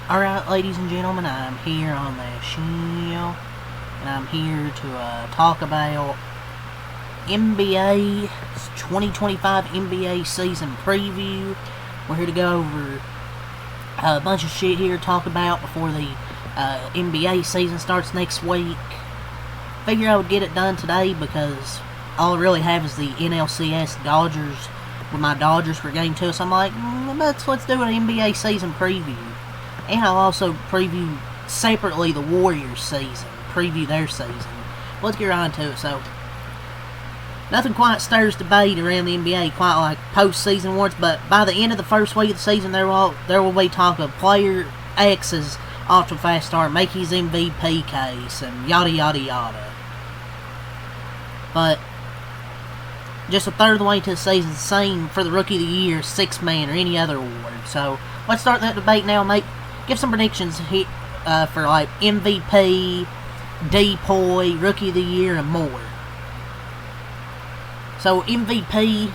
Alright, ladies and gentlemen, I'm here on the show, and I'm here to talk about NBA 2025 NBA season preview. We're here to go over a bunch of shit here to talk about before the NBA season starts next week. Figure I would get it done today because all I really have is the NLCS Dodgers with my Dodgers for Game 2, so I'm like, let's do an NBA season preview. And I'll also preview separately the Warriors season, preview their season. Let's get right into it. So, nothing quite stirs debate around the NBA quite like postseason awards, but by the end of the first week of the season, there will be talk of player X's ultra fast start, make his MVP case, and yada yada yada. But just a third of the way to the season, same for the Rookie of the Year, Sixth Man, or any other award. So let's start that debate now. Give some predictions for like MVP, Depoy, Rookie of the Year, and more. So MVP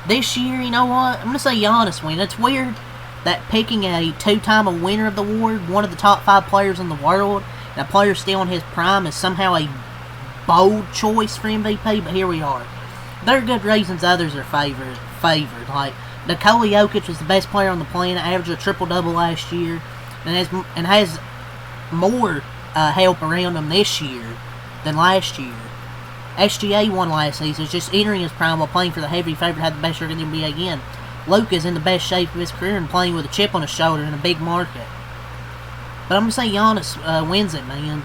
this year, you know what? I'm gonna say Giannis win. It's weird that picking a two-time winner of the award, one of the top 5 players in the world, and a player still in his prime is somehow a bold choice for MVP. But here we are. There are good reasons others are favored. Like Nikola Jokic was the best player on the planet, averaged a triple-double last year, and has more help around him this year than last year. SGA won last season, is just entering his prime while playing for the heavy favorite, had the best record in the NBA again. Luka's in the best shape of his career and playing with a chip on his shoulder in a big market. But I'm going to say Giannis wins it, man.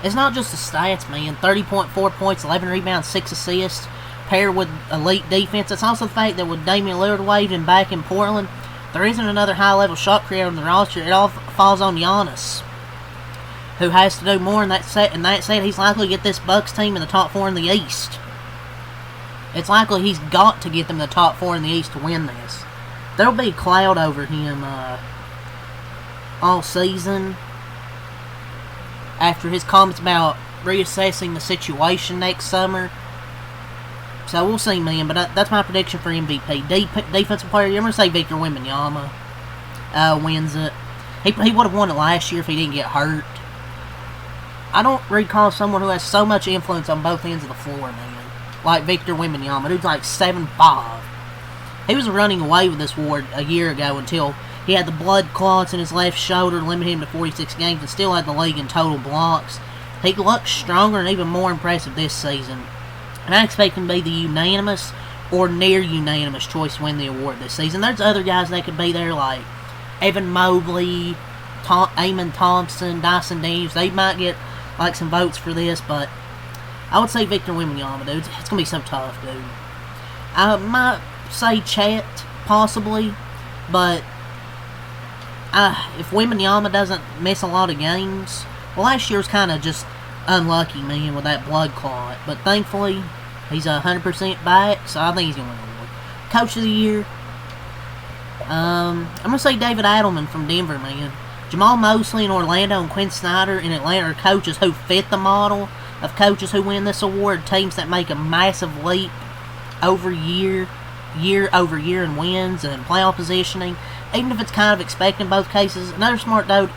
It's not just the stats, man. 30.4 points, 11 rebounds, 6 assists, paired with elite defense. It's also the fact that with Damian Lillard waving back in Portland, there isn't another high-level shot creator on the roster. It all falls on Giannis, who has to do more in that set. And that said, he's likely to get this Bucks team in the top 4 in the East. It's likely he's got to get them in the top 4 in the East to win this. There'll be a cloud over him all season after his comments about reassessing the situation next summer. So we'll see, man. But that's my prediction for MVP. Defensive player, I'm going to say Victor Wembanyama wins it. He would have won it last year if he didn't get hurt. I don't recall someone who has so much influence on both ends of the floor, man, like Victor Wembanyama. Dude's like 7'5". He was running away with this award a year ago until he had the blood clots in his left shoulder, limited him to 46 games, and still had the league in total blocks. He looks stronger and even more impressive this season. And I expect him to be the unanimous or near unanimous choice to win the award this season. There's other guys that could be there, like Evan Mobley, Eamon Thompson, Dyson Daniels. They might get like some votes for this, but I would say Victor Wembanyama, dude. It's going to be so tough, dude. I might say Chet, possibly, but if Wembanyama doesn't miss a lot of games, well, last year was kind of just unlucky, man, with that blood clot. But thankfully, he's 100% back, so I think he's going to win the award. Coach of the Year, I'm going to say David Adelman from Denver, man. Jamal Mosley in Orlando and Quinn Snyder in Atlanta are coaches who fit the model of coaches who win this award. Teams that make a massive leap over year over year in wins and playoff positioning, even if it's kind of expected in both cases. Another smart vote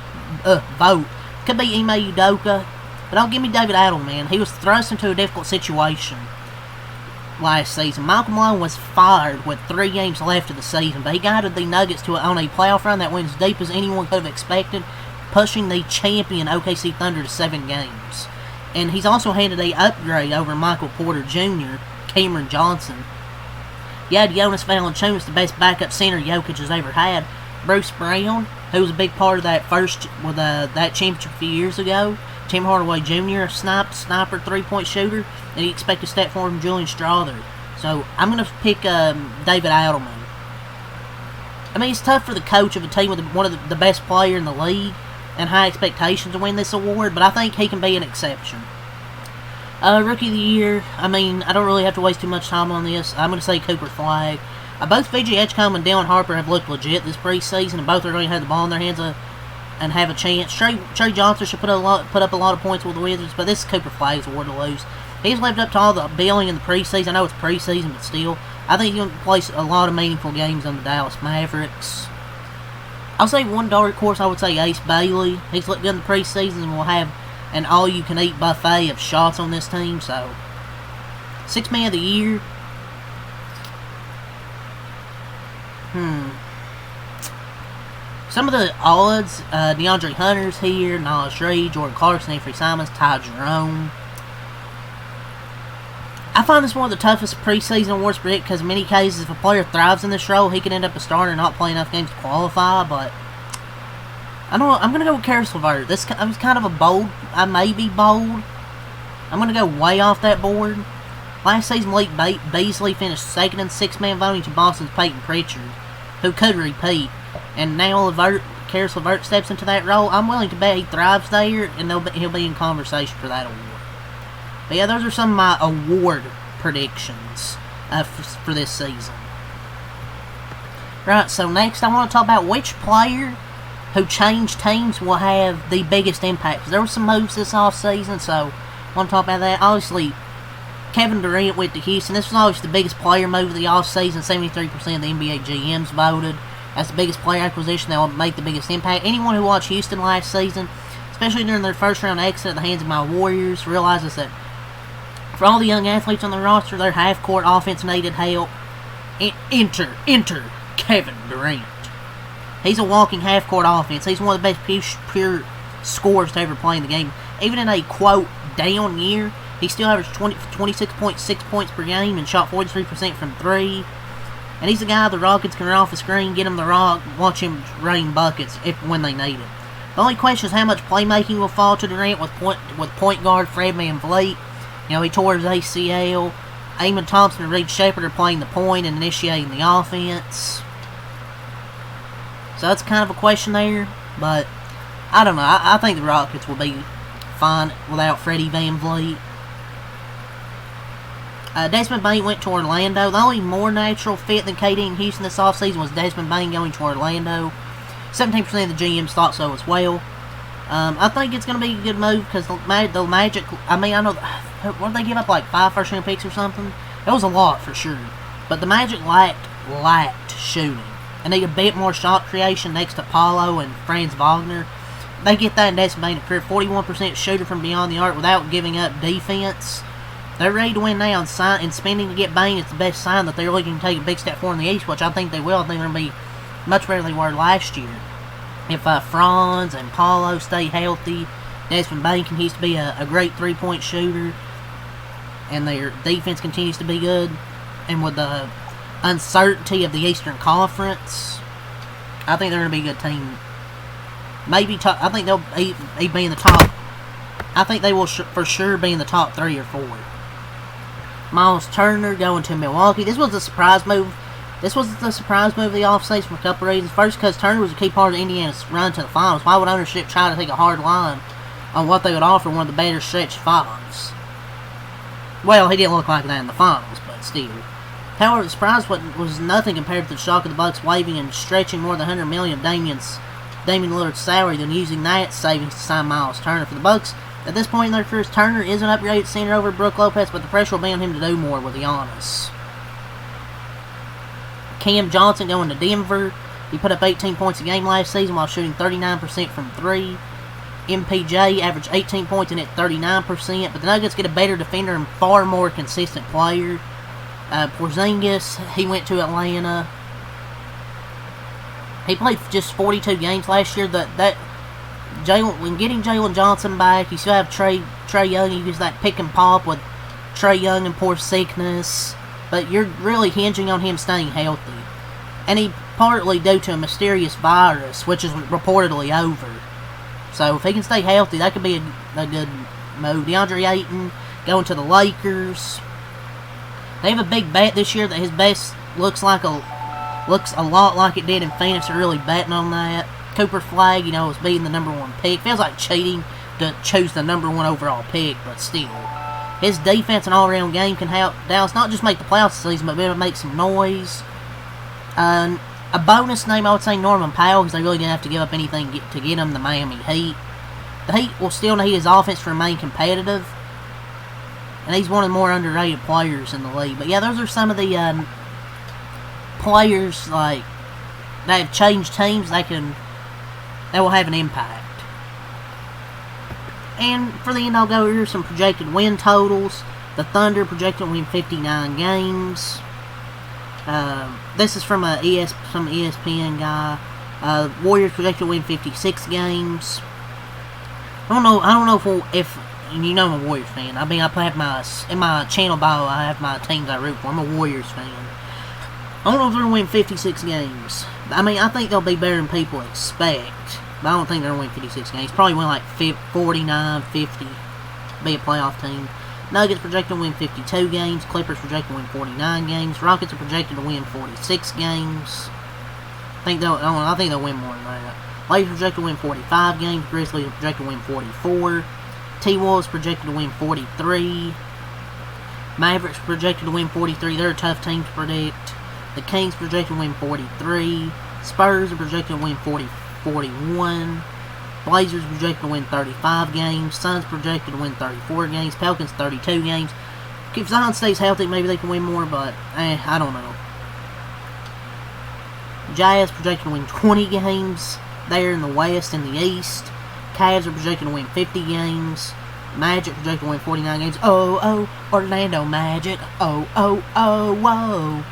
could be Ime Udoka, but don't give me David Adelman, man. He was thrust into a difficult situation last season. Michael Malone was fired with 3 games left of the season, but he guided the Nuggets on a playoff run that went as deep as anyone could have expected, pushing the champion OKC Thunder to 7 games. And he's also handed an upgrade over Michael Porter Jr., Cameron Johnson. You had Jonas Valanciunas, the best backup center Jokic has ever had. Bruce Brown, who was a big part of that that championship a few years ago. Tim Hardaway Jr., a sniper 3-point shooter, and you expect a step forward from Julian Strawther. So I'm going to pick David Adelman. I mean, it's tough for the coach of a team with one of the best player in the league and high expectations to win this award, but I think he can be an exception. Rookie of the Year, I mean, I don't really have to waste too much time on this. I'm going to say Cooper Flagg. Both Fiji Edgecombe and Dylan Harper have looked legit this preseason, and both are going to have the ball in their hands and have a chance. Trey Johnson should put up a lot of points with the Wizards, but this is Cooper Flagg's award to lose. He's lived up to all the billing in the preseason. I know it's preseason, but still, I think he's going to play a lot of meaningful games on the Dallas Mavericks. I'll say one dark horse, I would say Ace Bailey. He's looked good in the preseason and will have an all-you-can-eat buffet of shots on this team. So, 6th man of the year. Some of the odds, DeAndre Hunter's here, Niles Reed, Jordan Clarkson, Anthony Simons, Ty Jerome. I find this one of the toughest preseason awards to predict because in many cases, if a player thrives in this role, he can end up a starter and not play enough games to qualify, but I'm going to go with Karis LeVert. This was kind of a bold, I may be bold. I'm going to go way off that board. Last season, Malik Beasley finished second in 6-man voting to Boston's Peyton Pritchard, who could repeat. And now Karis LeVert steps into that role. I'm willing to bet he thrives there, and he'll be in conversation for that award. But yeah, those are some of my award predictions for this season. Right, so next I want to talk about which player who changed teams will have the biggest impact. There were some moves this offseason, so I want to talk about that. Obviously, Kevin Durant went to Houston. This was obviously the biggest player move of the offseason. 73% of the NBA GMs voted. That's the biggest player acquisition that will make the biggest impact. Anyone who watched Houston last season, especially during their first round exit at the hands of my Warriors, realizes that for all the young athletes on the roster, their half-court offense needed help. Enter Kevin Durant. He's a walking half-court offense. He's one of the best pure scorers to ever play in the game. Even in a, quote, down year, he still averaged 26.6 points per game and shot 43% from 3. And he's the guy the Rockets can run off the screen, get him the rock, watch him rain buckets when they need it. The only question is how much playmaking will fall to Durant with point guard Fred VanVleet. You know, he tore his ACL. Amon Thompson and Reed Shepherd are playing the point and initiating the offense. So that's kind of a question there. But, I don't know. I think the Rockets will be fine without Freddie VanVleet. Desmond Bane went to Orlando. The only more natural fit than KD in Houston this offseason was Desmond Bane going to Orlando. 17% of the GMs thought so as well. I think it's going to be a good move because the Magic, I know, what did they give up, like 5 first-round picks or something? It was a lot for sure. But the Magic lacked shooting. And need a bit more shot creation next to Paulo and Franz Wagner. They get that in Desmond Bane, a career 41% shooter from beyond the arc without giving up defense. They're ready to win now, and spending to get Bane is the best sign that they're looking to take a big step forward in the East, which I think they will. I think they're going to be much better than they were last year. If Franz and Paulo stay healthy, Desmond Bane continues to be a great three-point shooter, and their defense continues to be good. And with the uncertainty of the Eastern Conference, I think they're going to be a good team. Maybe I think they'll be in the top. I think they will for sure be in the top 3 or 4. Miles Turner going to Milwaukee. This was a surprise move. This was the surprise move of the offseason for a couple of reasons. First, because Turner was a key part of Indiana's run to the finals. Why would ownership try to take a hard line on what they would offer one of the better stretch 5s? Well, he didn't look like that in the finals, but still. However, the surprise was nothing compared to the shock of the Bucks waiving and stretching more than $100 million of Damian Lillard's salary than using that savings to sign Miles Turner. For the Bucks, at this point in their careers, Turner is an upgraded center over Brook Lopez, but the pressure will be on him to do more with Giannis. Cam Johnson going to Denver. He put up 18 points a game last season while shooting 39% from 3. MPJ averaged 18 points and hit 39%, but the Nuggets get a better defender and far more consistent player. Porzingis, he went to Atlanta. He played just 42 games last year. When getting Jalen Johnson back, you still have Trae Young. You use that pick and pop with Trae Young and Porzingis, but you're really hinging on him staying healthy. And he partly due to a mysterious virus, which is reportedly over. So if he can stay healthy, that could be a good move. DeAndre Ayton going to the Lakers. They have a big bet this year that his best looks a lot like it did in Phoenix. They're really betting on that. Cooper Flagg, is being the number 1 pick. Feels like cheating to choose the number 1 overall pick, but still. His defense and all-around game can help Dallas not just make the playoffs this season, but be able to make some noise. A bonus name, I would say Norman Powell, because they really didn't have to give up anything to get him the Miami Heat. The Heat will still need his offense to remain competitive, and he's one of the more underrated players in the league. But yeah, those are some of the players that have changed teams. They can that will have an impact. And for the end, I'll go over some projected win totals. The Thunder projected to win 59 games. This is from some ESPN guy. Warriors projected to win 56 games. I don't know if you know I'm a Warriors fan. I mean, I have in my channel bio, I have my teams I root for. I'm a Warriors fan. I don't know if they're going to win 56 games. I mean, I think they'll be better than people expect. But I don't think they're going to win 56 games. Probably win like 49, 50. Be a playoff team. Nuggets projected to win 52 games. Clippers projected to win 49 games. Rockets are projected to win 46 games. I think they'll win more than that. Lakers projected to win 45 games. Grizzlies are projected to win 44. T-Wolves projected to win 43. Mavericks projected to win 43. They're a tough team to predict. The Kings projected to win 43. Spurs are projected to win 41. Blazers projected to win 35 games. Suns projected to win 34 games. Pelicans 32 games. If Zion stays healthy, maybe they can win more, but I don't know. Jazz projected to win 20 games there in the West and the East. Cavs are projected to win 50 games. Magic projected to win 49 games. Oh, Orlando Magic. Oh, whoa.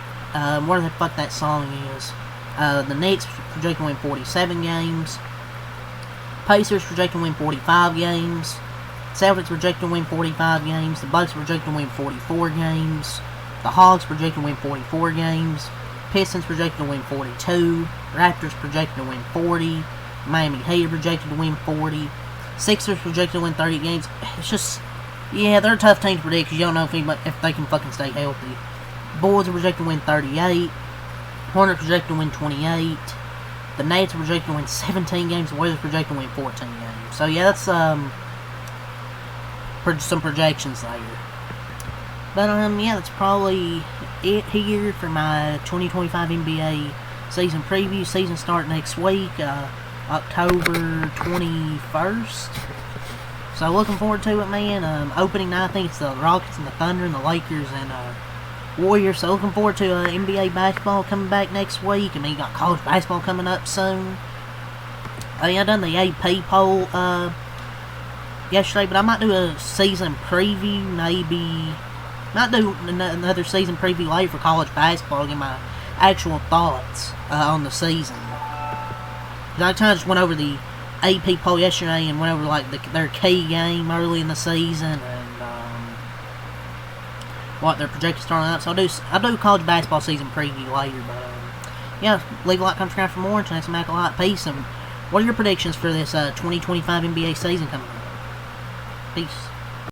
Where the fuck that song is. The Knicks projected to win 47 games. Pacers projected to win 45 games. Celtics projected to win 45 games. The Bucks projected to win 44 games. The Hawks projected to win 44 games. Pistons projected to win 42. Raptors projected to win 40. Miami Heat projected to win 40. Sixers projected to win 30 games. It's just, yeah, they're a tough team to predict because you don't know if they can fucking stay healthy. Bulls are projected to win 38. Hornets projected to win 28. The Nets are projected to win 17 games. The Wizards projected to win 14 games. So yeah, that's some projections there. But yeah, that's probably it here for my 2025 NBA season preview. Season start next week, October 21st. So looking forward to it, man. Opening night, I think it's the Rockets and the Thunder and the Lakers and Warriors. So looking forward to NBA basketball coming back next week. I mean, you got college basketball coming up soon. I done the AP poll yesterday, but I might do a season preview, maybe. Might do another season preview later for college basketball to get my actual thoughts on the season. I kind of just went over the AP poll yesterday and went over like their key game early in the season and what their projected starting out. So I'll do college basketball season preview later. But yeah, leave a like, comment, subscribe for more. And thanks, Mac a lot. Peace. And what are your predictions for this 2025 NBA season coming up? Peace.